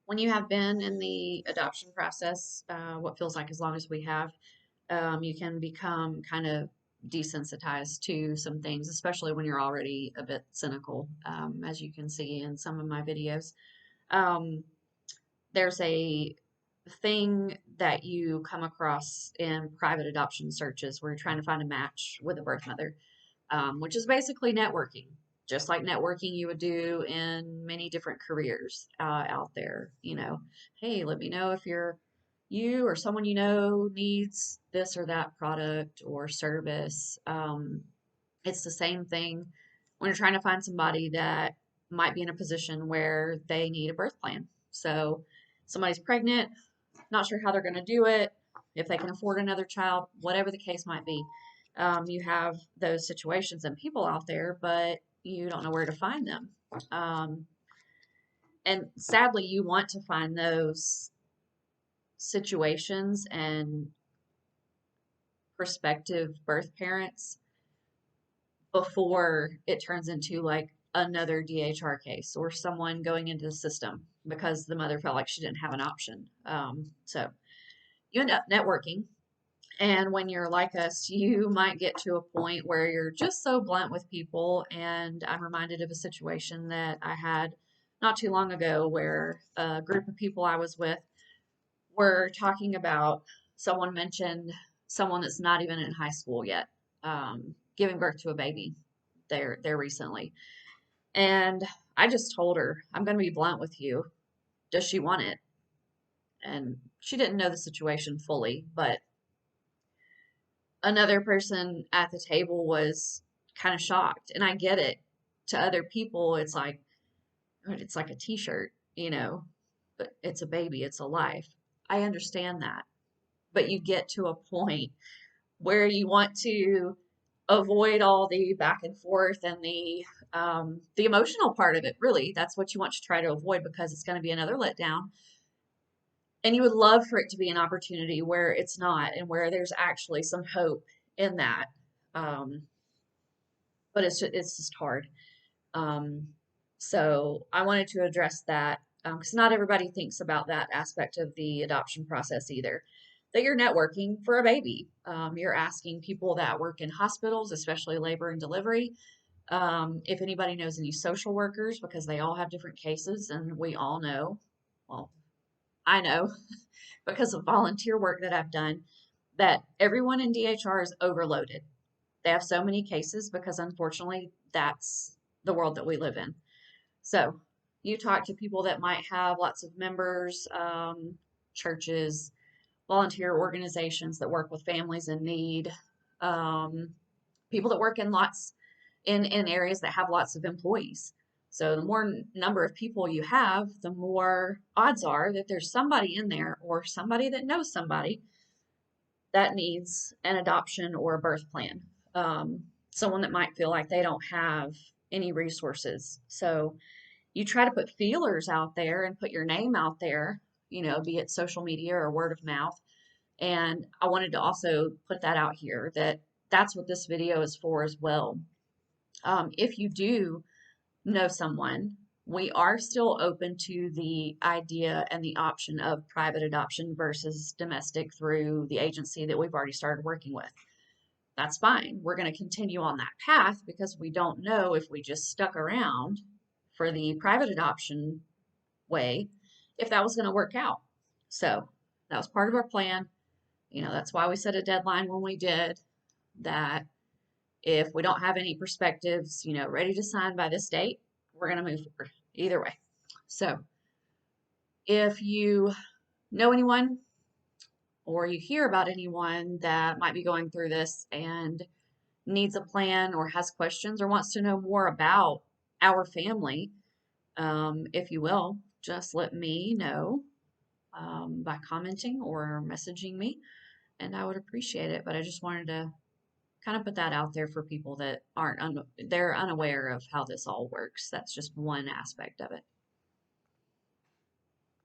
When you have been in the adoption process, what feels like as long as we have, you can become kind of desensitized to some things, especially when you're already a bit cynical, as you can see in some of my videos. Um, there's a thing that you come across in private adoption searches where you're trying to find a match with a birth mother, which is basically networking, just like networking you would do in many different careers out there. Hey, let me know if you or someone you know needs this or that product or service. It's the same thing when you're trying to find somebody that might be in a position where they need a birth plan. So somebody's pregnant, not sure how they're going to do it, if they can afford another child, whatever the case might be. You have those situations and people out there, but you don't know where to find them. Um, and sadly, you want to find those situations and prospective birth parents before it turns into like another DHR case or someone going into the system because the mother felt like she didn't have an option. So you end up networking. And when you're like us, you might get to a point where you're just so blunt with people. And I'm reminded of a situation that I had not too long ago where a group of people I was with were talking about someone mentioned someone that's not even in high school yet, giving birth to a baby there recently. And I just told her, I'm going to be blunt with you. Does she want it? And she didn't know the situation fully, but another person at the table was kind of shocked. And I get it. To other people, it's like a t-shirt, but it's a baby, it's a life. I understand that. But you get to a point where you want to avoid all the back and forth and the emotional part of it. Really, that's what you want to try to avoid because it's going to be another letdown. And you would love for it to be an opportunity where it's not and where there's actually some hope in that. Um, but it's just hard. Um, so I wanted to address that because not everybody thinks about that aspect of the adoption process either. That you're networking for a baby. You're asking people that work in hospitals, especially labor and delivery, if anybody knows any social workers, because they all have different cases, and we all know, well, I know because of volunteer work that I've done, that everyone in DHR is overloaded. They have so many cases because unfortunately that's the world that we live in. So you talk to people that might have lots of members, churches, volunteer organizations that work with families in need, um, people that work in lots in areas that have lots of employees. So the more number of people you have, the more odds are that there's somebody in there or somebody that knows somebody that needs an adoption or a birth plan. Someone that might feel like they don't have any resources. So you try to put feelers out there and put your name out there, be it social media or word of mouth. And I wanted to also put that out here that that's what this video is for as well. If you do know someone, we are still open to the idea and the option of private adoption versus domestic through the agency that we've already started working with. That's fine. We're going to continue on that path because we don't know if we just stuck around for the private adoption way if that was going to work out. So that was part of our plan. That's why we set a deadline when we did that. If we don't have any perspectives, ready to sign by this date, we're going to move forward either way. So if you know anyone or you hear about anyone that might be going through this and needs a plan or has questions or wants to know more about our family, if you will, just let me know by commenting or messaging me, and I would appreciate it. But I just wanted to kind of put that out there for people that they're unaware of how this all works. That's just one aspect of it.